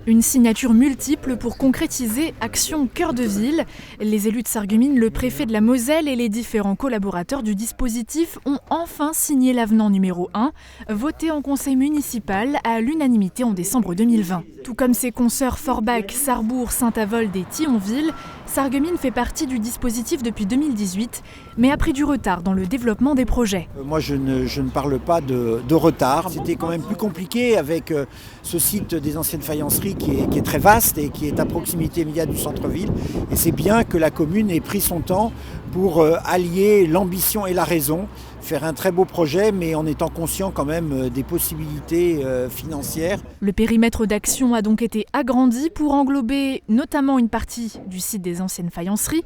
Une signature multiple pour concrétiser Action Cœur de Ville. Les élus de Sarreguemines, le préfet de la Moselle et les différents collaborateurs du dispositif ont enfin signé l'avenant numéro 1, voté en conseil municipal à l'unanimité en décembre 2020. Tout comme ses consoeurs Forbach, Sarrebourg, Saint-Avold et Thionville, Sarreguemines fait partie du dispositif depuis 2018, mais a pris du retard dans le développement des projets. Moi, je ne parle pas de retard. C'était quand même plus compliqué avec ce site des anciennes faïenceries qui est très vaste et qui est à proximité immédiate du centre-ville. Et c'est bien que la commune ait pris son temps pour allier l'ambition et la raison, faire un très beau projet, mais en étant conscient quand même des possibilités financières. Le périmètre d'action a donc été agrandi pour englober notamment une partie du site des anciennes faïenceries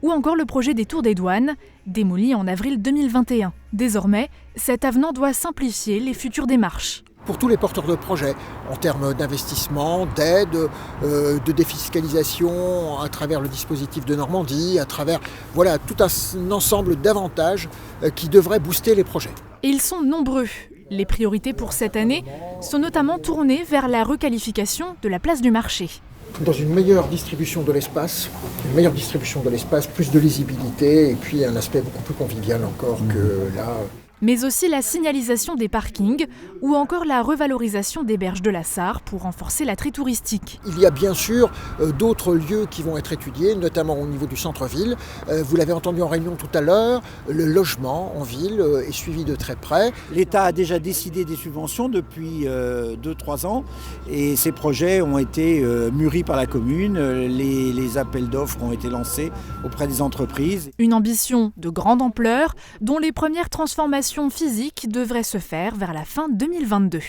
ou encore le projet des Tours des Douanes, démoli en avril 2021. Désormais, cet avenant doit simplifier les futures démarches. Pour tous les porteurs de projets, en termes d'investissement, d'aide, de défiscalisation à travers le dispositif de Normandie, à travers tout un ensemble d'avantages qui devraient booster les projets. Et ils sont nombreux. Les priorités pour cette année sont notamment tournées vers la requalification de la place du marché. Dans une meilleure distribution de l'espace, plus de lisibilité et puis un aspect beaucoup plus convivial encore que là. Mais aussi la signalisation des parkings ou encore la revalorisation des berges de la Sarre pour renforcer l'attrait touristique. Il y a bien sûr d'autres lieux qui vont être étudiés, notamment au niveau du centre-ville. Vous l'avez entendu en réunion tout à l'heure, le logement en ville est suivi de très près. L'État a déjà décidé des subventions depuis 2-3 ans et ces projets ont été mûris par la commune. Les appels d'offres ont été lancés auprès des entreprises. Une ambition de grande ampleur dont les premières transformations physiques devraient se faire vers la fin 2022.